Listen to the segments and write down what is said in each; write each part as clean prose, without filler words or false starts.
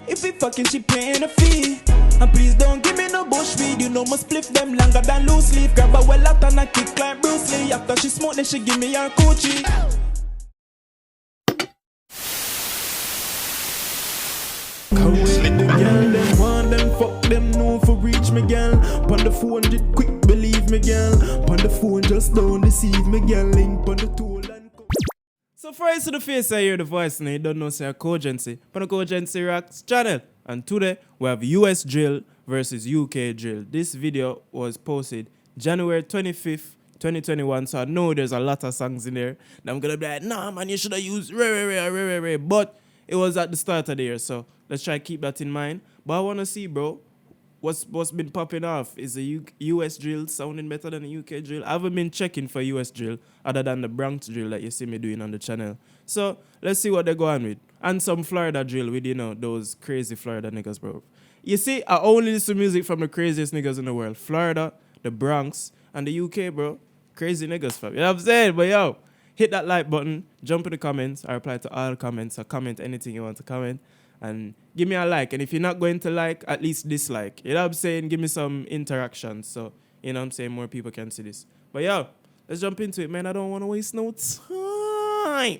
If we fucking, she paying a fee. And please don't give me no bush weed. You know must split them longer than loose leaf. Grab a well out and I kick like Bruce Lee. After she smoke, then she give me her coochie. Come with the girl, them want them, fuck them, no for reach me, girl. Pon the 400, quick believe me, girl. Pon the phone, just don't deceive me, girl. Link pon the tool and so first to the face, I hear the voice, and you don't know, say kogency. Pon the kogency rocks channel. And today, we have US drill versus UK drill. This video was posted January 25th, 2021, so I know there's a lot of songs in there. And I'm gonna be like, nah, man, you should have used re. But it was at the start of the year, so let's try to keep that in mind. But I want to see, bro, what's been popping off. Is the US drill sounding better than the UK drill? I haven't been checking for US drill other than the Bronx drill that you see me doing on the channel. So let's see what they're going with. And some Florida drill with, you know, those crazy Florida niggas, bro. You see, I only listen to music from the craziest niggas in the world. Florida, the Bronx, and the UK, bro. Crazy niggas, fam. You know what I'm saying? But yo, hit that like button, jump in the comments. I reply to all comments, so comment anything you want to comment. And give me a like. And if you're not going to like, at least dislike. You know what I'm saying? Give me some interaction. So, you know what I'm saying? More people can see this. But yo, let's jump into it, man. I don't want to waste no time.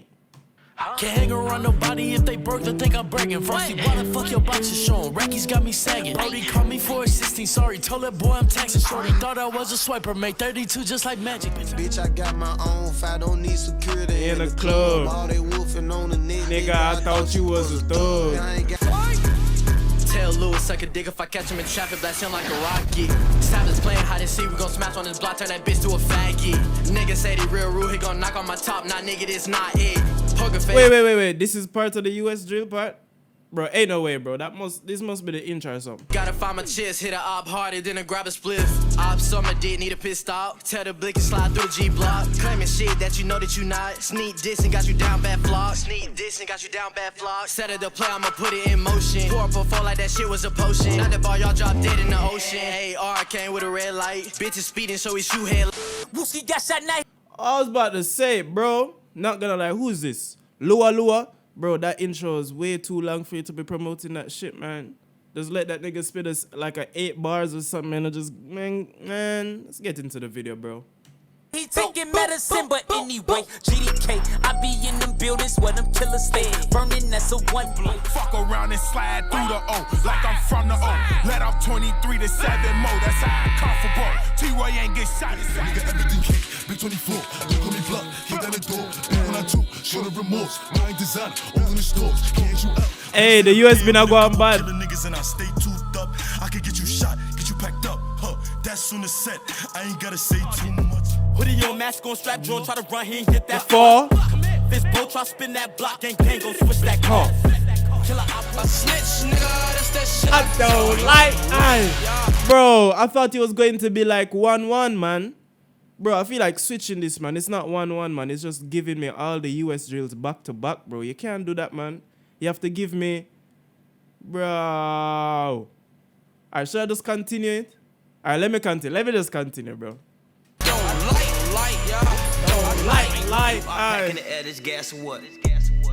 Can't hang around nobody if they broke, they think I'm bragging. Frosty, why the fuck your boxes showing? Racky's got me sagging. Brody called me for a 16, sorry. Told that boy I'm taxing shorty. Thought I was a swiper, made 32 just like magic. Bitch, I got my own, I don't need security in the club. All they wolfing on the nigga, I thought you was a thug. Tell Lewis suck a dick if I catch him in traffic, blast him like a rocket. Savage playing hide and seek, we gon' smash on his block, turn that bitch to a faggot. Nigga say he real rude, he gon' knock on my top, nah nigga, this not it. Wait. This is part of the US drill part? Bro, ain't no way, bro. This must be the intro or something. Gotta find my chest, hit a op harder, then I grab a spliff. Op summer did need a piss stop. Tell the blick and slide through the G block. Claiming shit that you know that you not. Sneak diss and got you down bad flock. Sneak diss and got you down bad flock. Set it to play, I'ma put it in motion. Pour up a fall like that shit was a potion. Not the bar, y'all drop dead in the ocean. AR came with a red light. Bitches speeding, so he shoot head. Wooski got shot night. I was about to say, bro. Not gonna lie, who's this? Lua? Bro, that intro is way too long for you to be promoting that shit, man. Just let that nigga spit us like a 8 bars or something, man. Just, man, let's get into the video, bro. He taking medicine, but anyway, GDK. I be in them buildings where them killers stay. Burning, that's a one blow. Fuck around and slide through the O, like I'm from the O. Let off 23 to 7 more, that's how I come for bro. T-Way ain't get shot. Nigga, everything kick, big 24. Don't call me blood, hit down the door. Big when I do, show the remorse. Mind design, all in the stores. Can't you out? Hey, the US been out going bad. The niggas and I stay toothed up. I could get you shot, get you packed up. Huh, that's on the set. I ain't gotta say too much. Hoodie on, mask on, strap drawn, try to run, he ain't get that far. This bro try spin that block, gang, gon' switch that car. Killer op, a snitch, nigga, that's that shit. I don't like bro, I thought it was going to be like 1-1, man. Bro, I feel like switching this, man. It's not 1-1, man. It's just giving me all the US drills back to back, bro. You can't do that, man. You have to give me, bro. Alright, should I just continue it? Alright, let me continue. Let me just continue, bro. Back in the air, this gas or what?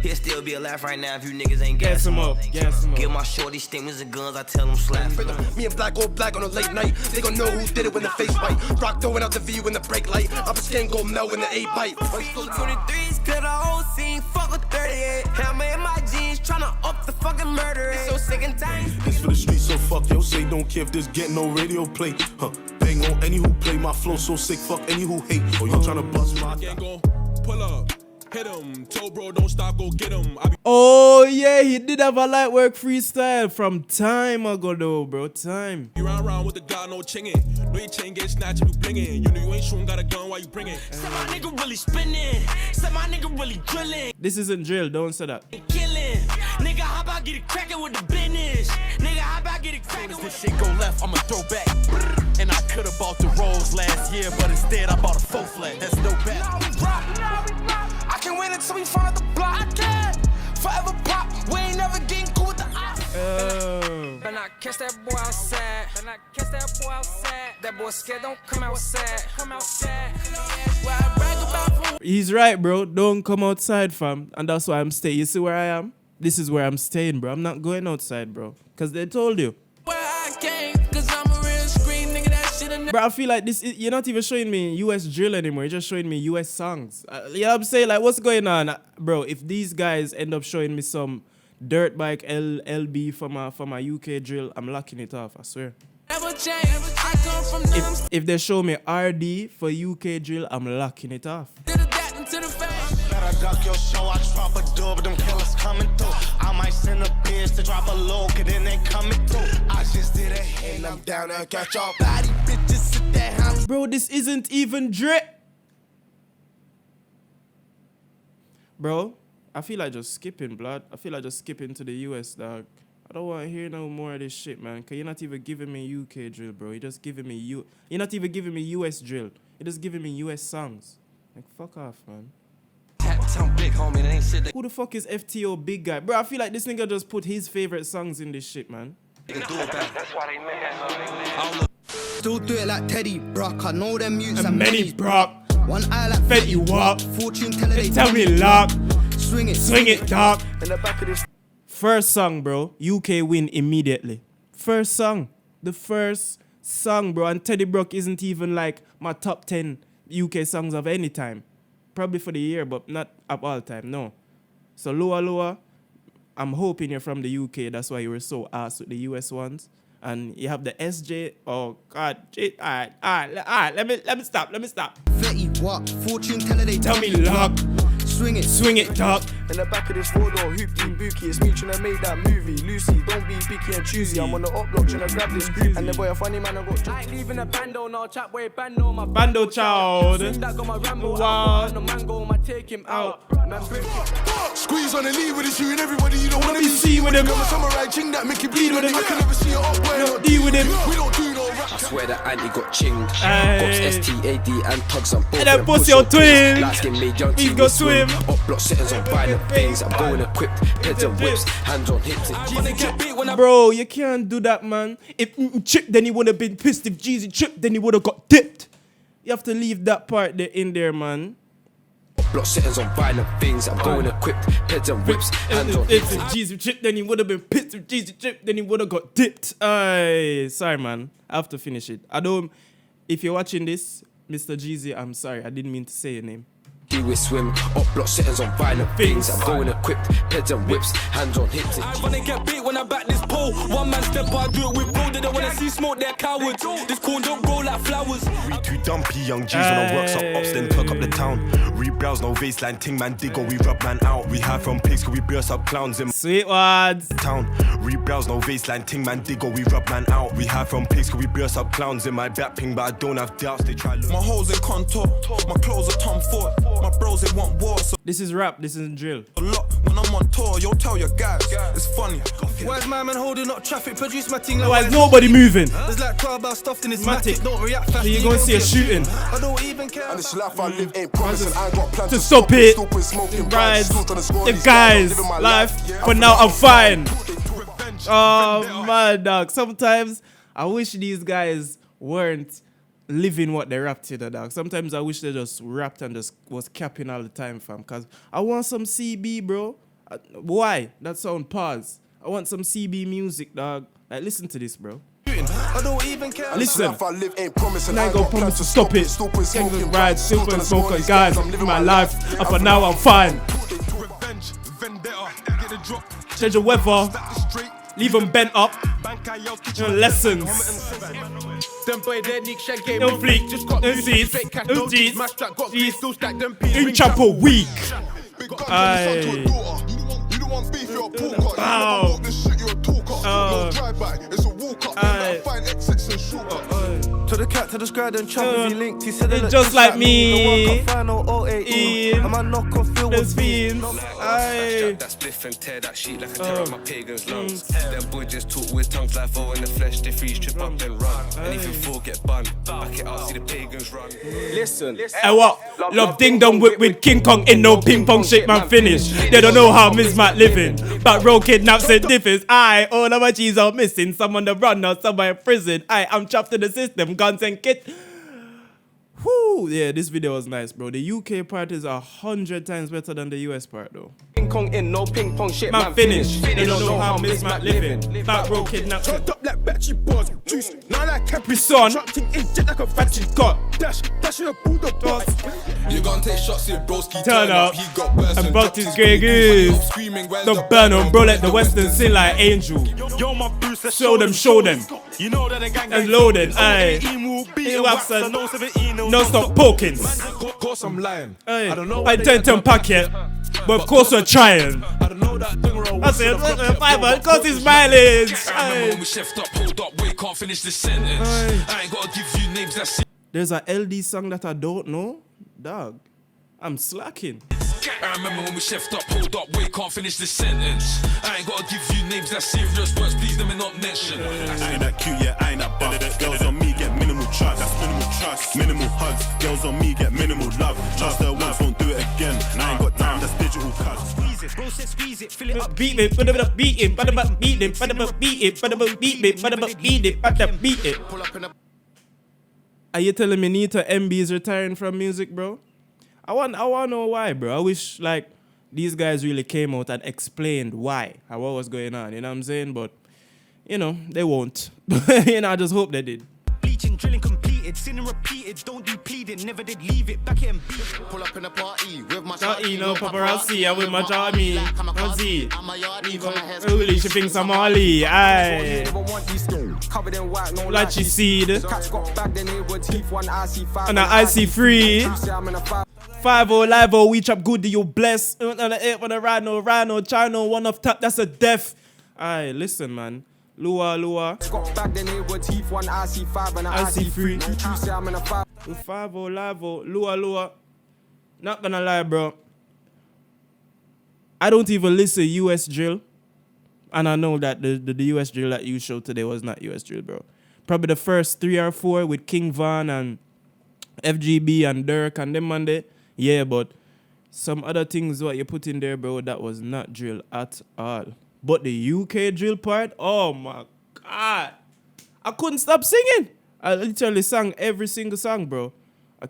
He'll still be alive right now if you niggas ain't gas him up. Give my shorty stimulants and guns, I tell them slap. Me and Black go black on a late night. They gon' know who did it when the face white. Rock throwing out the V when the brake light. I'm skin go melt when the 8 bite. 23s, cut the whole scene, fuck with 38. Hammer in my jeans, tryna up the fucking murder. It's so sick and tight. This for the streets, so fuck yo, say don't care if there's getting no radio play. Huh, bang on any who play my flow so sick, fuck any who hate. Or you tryna bust my gang go, pull up, hit him, tell bro don't stop, go get him. Oh yeah, he did have a light work freestyle from time ago though, bro, time. You round with the guy, no chinging. No your chain get snatched, you blinging. You know you ain't shooting, got a gun while you bringing. Said my nigga really spinning, said my nigga really drilling. This isn't drill, don't say that. Killing, nigga, how about get it cracking with the business? Nigga, how about get it cracking with this shit go left, I'ma throw back. And I could've bought the Rolls last year, but instead I bought a 4-flat. That's no bet. I can win until we find the block. I can forever pop. We ain't never getting cool with the ops. When I catch that boy outside, that boy scared, don't come outside. Where I brag about from. He's right, bro. Don't come outside, fam. And that's why I'm staying. You see where I am? This is where I'm staying, bro. I'm not going outside, bro. Because they told you. Where I came, cause I'm a real scream, nigga, that shit in Bro, I feel like you're not even showing me US drill anymore. You're just showing me US songs. You know what I'm saying? Like, what's going on? Bro, if these guys end up showing me some dirt bike LB from a UK drill, I'm locking it off, I swear. Never change. I come from them. If they show me RD for UK drill, I'm locking it off. To the that and to the face. Better duck your show, I drop a dub, them killers coming through. I might send a bitch to drop a low, cause then they coming through. I just did a hit and I'm down and catch all body bitches sit there. Bro, this isn't even drip. Bro, I feel like just skipping, blood. I feel like just skipping to the US, dog. I don't want to hear no more of this shit, man. Cause you're not even giving me UK drill, bro. You're just giving me you're not even giving me US drill. You're just giving me US songs. Like, fuck off, man. Who the fuck is FTO Big Guy? Bro, I feel like this nigga just put his favorite songs in this shit, man. Still do it like Teddy Brock. I know them mutes And many Brock. One eye like Fetty Wap. Fortune teller they Tell me lock. swing it, dog. In the back of this. First song, bro. UK win immediately. First song. The first song, bro. And Teddy Brock isn't even like my top 10 UK songs of any time. Probably for the year, but not of all time, no. So Lower, I'm hoping you're from the UK. That's why you were so ass with the US ones. And you have the SJ. Oh, God. Alright. Let me stop. Fetty Wap. Fortune teller they Tell me lock. swing it, dog. In the back of this four-door, hoopty, bookie. It's me trying to make that movie. Lucy, don't be picky and choosy. I'm on the up block trying to grab this groovy. And the boy a funny man, I got. I ain't leaving a bando, no chap boy bando, my Bando child. Swing that got my Rambo Wow. out, no mango, my take him out. Man, bring Squeeze on the lead with the shoe and everybody you don't wanna be see with him. I'm a samurai ching that make you bleed with him. I can never see it up where Don't deal with him. we don't do no rap. I swear that Andy got chinged. Aye. Pops STAD and tugs on both. And that pussy on twin. Light skin made young He team go swim. swim. Up block settings on violent things. I'm going equipped. Heads and whips. Hands on hips. Bro, you can't do that, man. If chipped, then he would have been pissed. If Jeezy chipped, then he would have got dipped. You have to leave that part there in there, man. Block settings on violent things. I'm going equipped. Heads and whips. Hands on If hips. Jeezy chipped, then he would have been pissed. If Jeezy chipped, then he would have got dipped. Aye, sorry, man. I have to finish it. If you're watching this, Mr. Jeezy, I'm sorry. I didn't mean to say your name. We swim. Up block settings on violent things. I'm going equipped. Heads and whips. Hands on hips. I wanna get beat when I back this pole. One man step, I do it with bro. They don't wanna see smoke, they're cowards. This corn don't grow like flowers. We too dumpy, young G's when I works up ops, then perk up the town. Rebrowse, no baseline, ting man dig or we rub man out. We hide from pigs, cause we burst up clowns in Sweet words. town. Rebrowse, no baseline, ting man dig or we rub man out. We hide from pigs, cause we burst up clowns in my back ping, but I don't have doubts, they try look. My hoes in contour, my clothes are Tom Ford. My bros they want war, so This is rap. This isn't drill. a lot when I'm on tour. Yo, tell your guys, it's funny. Where's my man holding up traffic? Produce my thing like Otherwise, nobody moving. There's like 12 bars stuffed in his Matic. matic. Don't react fast. So you're going to see a shooting. I don't even care. And this life I live ain't promising. I ain't got plans To stop it. Stupid smoking Rides. rides. The guys. Life. But now I'm fine. Oh, man, dog. Sometimes I wish these guys weren't living what they rapped to, dog. Sometimes I wish they just rapped and just was capping all the time, fam. Because I want some CB, bro. Why? That sound pause. I want some CB music, dog. Like, listen to this, bro. I don't even care. Listen. Life I live ain't promising. I I ain't gonna got plans promise to stop it. Stupid Gang smoking ride, rides. super Still smoker, these guys. I'm Living my life. Up and now I'm fine. Revenge, vendetta, get a drop. Change the weather. Straight. Leave them bent up. Your lessons. Them boy, their Nick Shank game No on fleek, Just got no music, seats, straight cash, no no G's, G's. Mash track, got G's. G's. Still stack them P's. Ring chapel week. You Aye. don't want beef, you're a porker. Ow. You don't this shit, you're a talker. Oh. No drive-by, it's a walk-up. Aye. Find exits and shoot up. To the cat, to the scribe, and chop he linked. He said It's look just like me. The one can find no 018. Ian. I'm a knock off Phil There's with fiends. Aye. That spliff and tear that sheet like a tear up my pagan's lungs. Them boys just talk with tongues like foe in the flesh. They freeze, trip up and run. Anything for get bun. Back it up, see the pagans run. Listen. Hey, what? Love ding dong with King Kong in no ping pong shape, man, finish. They don't know how Miss Matt living. Back row kidnaps and differs. Aye, all of my G's are missing. Some on the run or some are in prison. Aye, I'm trapped in the system. Guns and kit. Whoo, yeah, this video was nice, bro. The UK part is 100 times better than the US part, though. Ping pong in, no ping pong shit, Man, finish. They don't know how Miss Matt living. Back row kidnapped. Chopped up like battery bars, juice. Now like Capri Son. Trapped in jet like a Battery got. dash in a bulldog boss. You gonna take shots here, broski. Turn up. He got burst And bucked his Grey Goose. Screaming, where's The burn on, bro, let the Western sing like Angel. Yo, my Bruce, let's Show them, show them. You know that the gang And loaded, aye. No stop poking. Of course I'm lying. Aye. I don't know. I tend to pack it, but of course we're trying. I don't know that thing roll. I said, fiber, cause it's mileage. I remember when we chefed up, hold up, wait, can't finish this sentence. I ain't gotta give you names, that's it. There's a LD song that I don't know. Dog, I'm slacking. I remember when we chefed up, hold up, wait, can't finish this sentence. I ain't gotta give you names, that's serious words, please let me not mention. I ain't that cute, yeah, I ain't that buff. Girls on me get minimal trust. That's minimal trust. Minimal hugs. Girls on me get minimal love. Trust her once, won't do it again. I ain't got time, that's digital cuts. Squeeze it, bro said squeeze it, fill it up. Beat it, beat it, beat it, beat it, beat it, beat it, beat it. Pull up in a Are you telling me Nita MB is retiring from music, bro? I want to know why, bro. I wish like these guys really came out and explained why and what was going on. You know what I'm saying? But you know they won't. You know, I just hope they did. bleaching, drilling completed, sinning repeated, don't do pleading, never did leave it, back it and beat it. Pull up in a party with my Shawty, no paparazzi, I'm with my Jamie. Ozzy, I'm a yardie, come ahead. holy, she thinks I'm Ollie. Aye. Covered in white, no Lychee seed. Cats got bagged in here with teeth, one IC5. And an IC3. I'm in a 5-0 live, we chop good, you bless. On the 8 on the Rhino, Chino, one off top, that's a death. Aye, listen, man. Lua. got bagged in here with teeth, one IC5 and an IC3. You say I'm in a 5. 5-0 live, Lua. Not gonna lie, bro. I don't even listen US drill. And I know that the US drill that you showed today was not US drill, bro. Probably the first 3 or 4 with King Von and FGB and Dirk and them on there. Yeah, but some other things what you put in there, bro, that was not drill at all. But the UK drill part, oh my God. I couldn't stop singing. I literally sang every single song, bro. I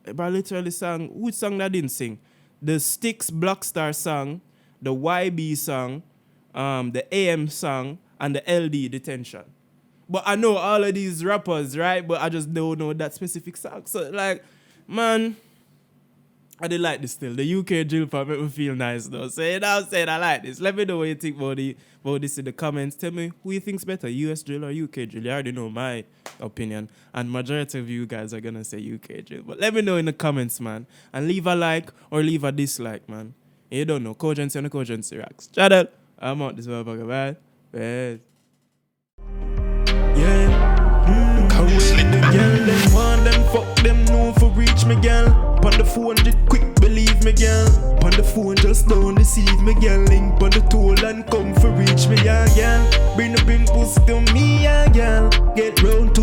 literally sang, which song that I didn't sing? The Styx Blockstar song, the YB song, the AM song, and the LD Detention. But I know all of these rappers, right? But I just don't know that specific song. So, like, man, I did like this still. The UK drill part make me feel nice, though. So, you know what I'm saying? I like this. Let me know what you think about this in the comments. Tell me who you think's better, US drill or UK drill. You already know my opinion. And majority of you guys are going to say UK drill. But let me know in the comments, man. And leave a like or leave a dislike, man. You don't know. Kogency on the Kogency rocks. Shout out. I'm out this motherfucker, man. Peace. Yeah, Cowell, the girl, them want them, fuck them, know for reach me, girl. Pon the 400 quick, believe me, girl. Pon the phone, just don't deceive me, girl. Link pon the toll and come for reach me, yeah, girl. Bring the pussy to me, yeah, girl. Get round to